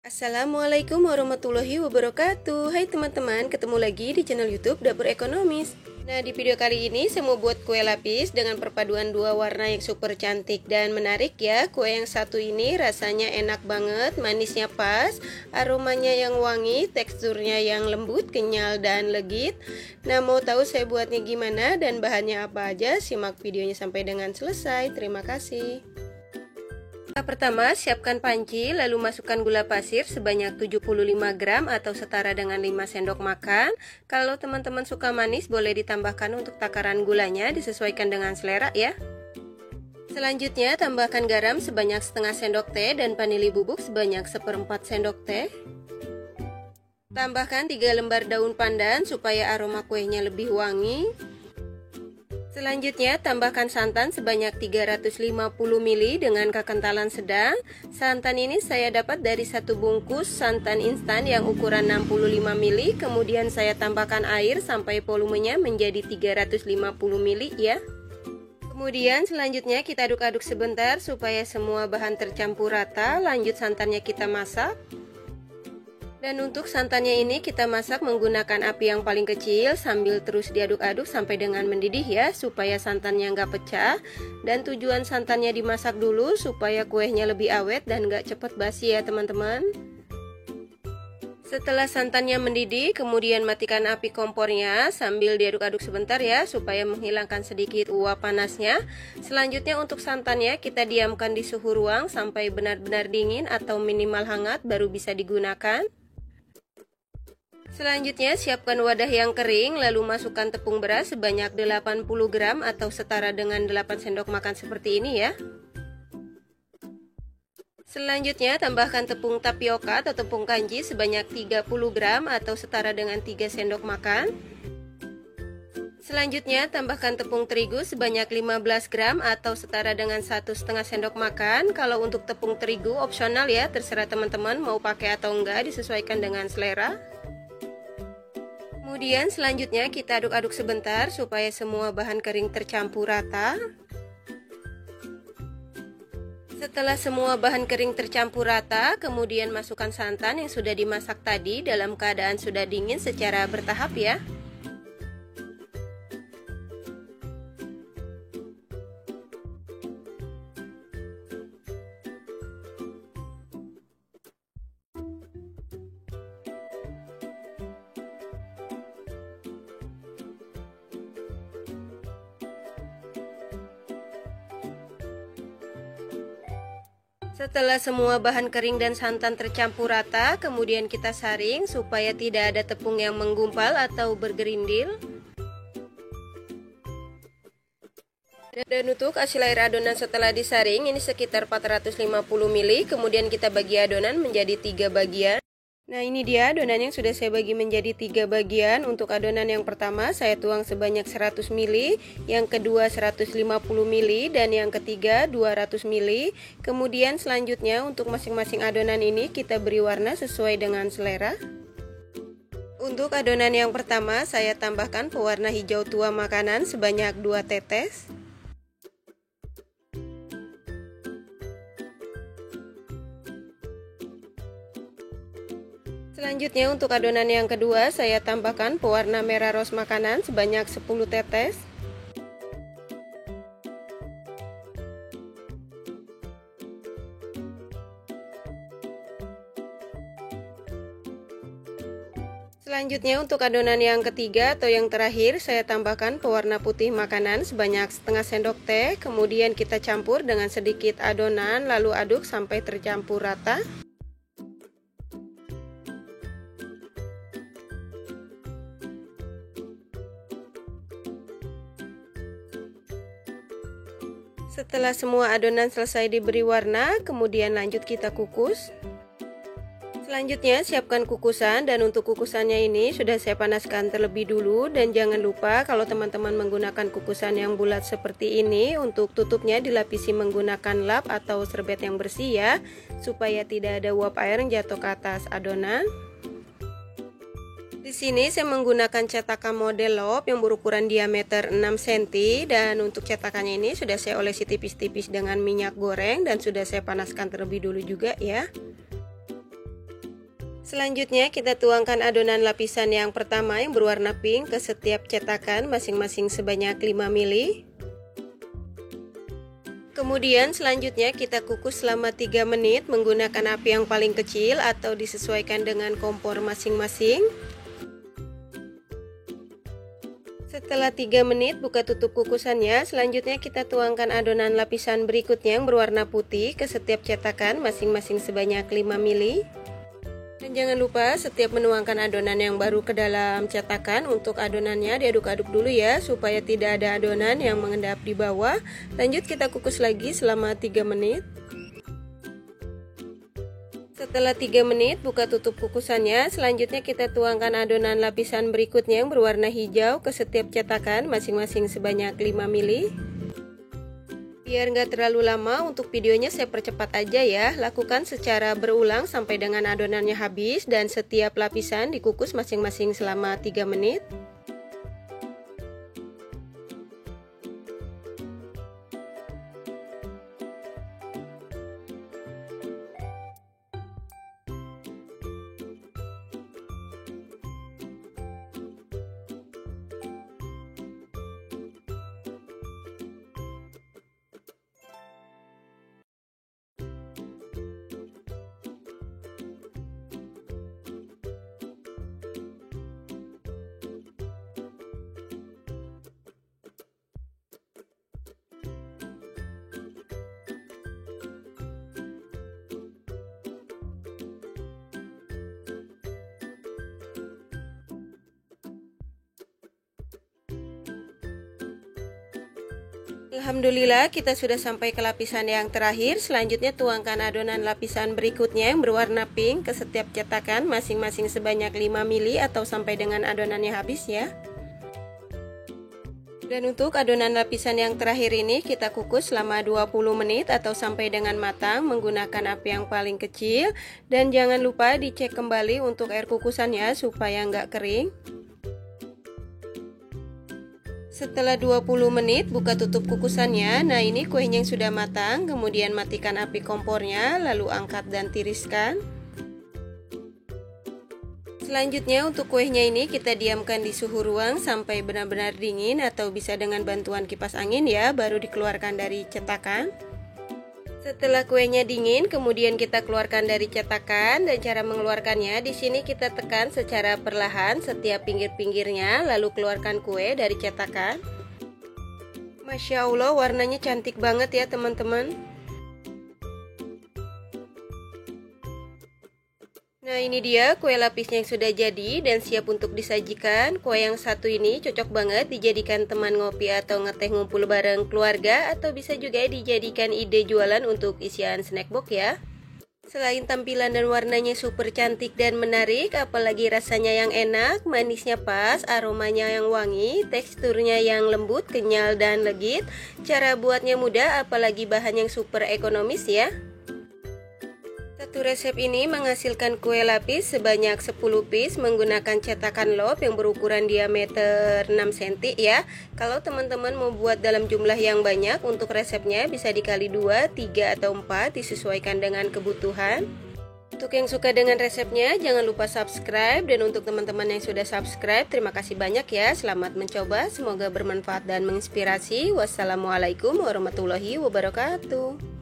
Assalamualaikum warahmatullahi wabarakatuh. Hai teman-teman, ketemu lagi di channel YouTube Dapur Ekonomis. Nah, di video kali ini saya mau buat kue lapis dengan perpaduan dua warna yang super cantik dan menarik ya. Kue yang satu ini rasanya enak banget, manisnya pas, aromanya yang wangi, teksturnya yang lembut, kenyal dan legit. Nah, mau tahu saya buatnya gimana dan bahannya apa aja? Simak videonya sampai dengan selesai. Terima kasih. Pertama, siapkan panci, lalu masukkan gula pasir sebanyak 75 gram atau setara dengan 5 sendok makan. Kalau teman-teman suka manis, boleh ditambahkan untuk takaran gulanya, disesuaikan dengan selera ya. Selanjutnya, tambahkan garam sebanyak setengah sendok teh dan vanili bubuk sebanyak 1/4 sendok teh. Tambahkan 3 lembar daun pandan supaya aroma kuenya lebih wangi. Selanjutnya, tambahkan santan sebanyak 350 ml dengan kekentalan sedang. Santan ini saya dapat dari satu bungkus santan instan yang ukuran 65 ml. Kemudian saya tambahkan air sampai volumenya menjadi 350 ml ya. Kemudian selanjutnya kita aduk-aduk sebentar supaya semua bahan tercampur rata. Lanjut santannya kita masak. Dan untuk santannya ini kita masak menggunakan api yang paling kecil sambil terus diaduk-aduk sampai dengan mendidih ya, supaya santannya nggak pecah. Dan tujuan santannya dimasak dulu supaya kuenya lebih awet dan nggak cepet basi ya teman-teman. Setelah santannya mendidih, kemudian matikan api kompornya sambil diaduk-aduk sebentar ya, supaya menghilangkan sedikit uap panasnya. Selanjutnya untuk santannya kita diamkan di suhu ruang sampai benar-benar dingin atau minimal hangat baru bisa digunakan. Selanjutnya siapkan wadah yang kering, lalu masukkan tepung beras sebanyak 80 gram atau setara dengan 8 sendok makan seperti ini ya. Selanjutnya tambahkan tepung tapioka atau tepung kanji sebanyak 30 gram atau setara dengan 3 sendok makan. Selanjutnya tambahkan tepung terigu sebanyak 15 gram atau setara dengan 1,5 sendok makan. Kalau untuk tepung terigu opsional ya, terserah teman-teman mau pakai atau enggak, disesuaikan dengan selera. Kemudian selanjutnya kita aduk-aduk sebentar supaya semua bahan kering tercampur rata. Setelah semua bahan kering tercampur rata, kemudian masukkan santan yang sudah dimasak tadi dalam keadaan sudah dingin secara bertahap ya. Setelah semua bahan kering dan santan tercampur rata, kemudian kita saring supaya tidak ada tepung yang menggumpal atau bergerindil. Dan untuk hasil air adonan setelah disaring ini sekitar 450 ml, kemudian kita bagi adonan menjadi 3 bagian. Nah, ini dia adonan yang sudah saya bagi menjadi 3 bagian. Untuk adonan yang pertama saya tuang sebanyak 100 ml, yang kedua 150 ml, dan yang ketiga 200 ml. Kemudian selanjutnya untuk masing-masing adonan ini kita beri warna sesuai dengan selera. Untuk adonan yang pertama saya tambahkan pewarna hijau tua makanan sebanyak 2 tetes. Selanjutnya untuk adonan yang kedua saya tambahkan pewarna merah ros makanan sebanyak 10 tetes. Selanjutnya untuk adonan yang ketiga atau yang terakhir saya tambahkan pewarna putih makanan sebanyak setengah sendok teh. Kemudian kita campur dengan sedikit adonan lalu aduk sampai tercampur rata. Setelah semua adonan selesai diberi warna, kemudian lanjut kita kukus. Selanjutnya siapkan kukusan, dan untuk kukusannya ini sudah saya panaskan terlebih dulu. Dan jangan lupa kalau teman-teman menggunakan kukusan yang bulat seperti ini, untuk tutupnya dilapisi menggunakan lap atau serbet yang bersih ya, supaya tidak ada uap air yang jatuh ke atas adonan. Di sini saya menggunakan cetakan model lop yang berukuran diameter 6 cm, dan untuk cetakannya ini sudah saya olesi tipis-tipis dengan minyak goreng dan sudah saya panaskan terlebih dulu juga ya. Selanjutnya kita tuangkan adonan lapisan yang pertama yang berwarna pink ke setiap cetakan masing-masing sebanyak 5 ml. Kemudian selanjutnya kita kukus selama 3 menit menggunakan api yang paling kecil atau disesuaikan dengan kompor masing-masing. Setelah 3 menit buka tutup kukusannya, selanjutnya kita tuangkan adonan lapisan berikutnya yang berwarna putih ke setiap cetakan masing-masing sebanyak 5 ml. Dan jangan lupa setiap menuangkan adonan yang baru ke dalam cetakan, untuk adonannya diaduk-aduk dulu ya, supaya tidak ada adonan yang mengendap di bawah. Lanjut kita kukus lagi selama 3 menit. Setelah 3 menit buka tutup kukusannya, selanjutnya kita tuangkan adonan lapisan berikutnya yang berwarna hijau ke setiap cetakan masing-masing sebanyak 5 ml. Biar nggak terlalu lama, untuk videonya saya percepat aja ya. Lakukan secara berulang sampai dengan adonannya habis dan setiap lapisan dikukus masing-masing selama 3 menit. Alhamdulillah kita sudah sampai ke lapisan yang terakhir. Selanjutnya tuangkan adonan lapisan berikutnya yang berwarna pink ke setiap cetakan masing-masing sebanyak 5 ml atau sampai dengan adonannya habis ya. Dan untuk adonan lapisan yang terakhir ini kita kukus selama 20 menit atau sampai dengan matang menggunakan api yang paling kecil. Dan jangan lupa dicek kembali untuk air kukusannya supaya nggak kering. Setelah 20 menit buka tutup kukusannya. Nah, ini kuenya yang sudah matang. Kemudian matikan api kompornya, lalu angkat dan tiriskan. Selanjutnya untuk kuenya ini kita diamkan di suhu ruang sampai benar-benar dingin atau bisa dengan bantuan kipas angin ya, baru dikeluarkan dari cetakan. Setelah kuenya dingin, kemudian kita keluarkan dari cetakan, dan cara mengeluarkannya di sini kita tekan secara perlahan setiap pinggir-pinggirnya, lalu keluarkan kue dari cetakan. Masya Allah, warnanya cantik banget ya teman-teman. Nah, ini dia kue lapisnya yang sudah jadi dan siap untuk disajikan. Kue yang satu ini cocok banget dijadikan teman ngopi atau ngeteh ngumpul bareng keluarga, atau bisa juga dijadikan ide jualan untuk isian snack box ya. Selain tampilan dan warnanya super cantik dan menarik, apalagi rasanya yang enak, manisnya pas, aromanya yang wangi, teksturnya yang lembut, kenyal dan legit. Cara buatnya mudah, apalagi bahan yang super ekonomis ya. Satu resep ini menghasilkan kue lapis sebanyak 10 piece menggunakan cetakan love yang berukuran diameter 6 cm ya. Kalau teman-teman mau buat dalam jumlah yang banyak, untuk resepnya bisa dikali 2, 3 atau 4 disesuaikan dengan kebutuhan. Untuk yang suka dengan resepnya jangan lupa subscribe, dan untuk teman-teman yang sudah subscribe terima kasih banyak ya. Selamat mencoba, semoga bermanfaat dan menginspirasi. Wassalamualaikum warahmatullahi wabarakatuh.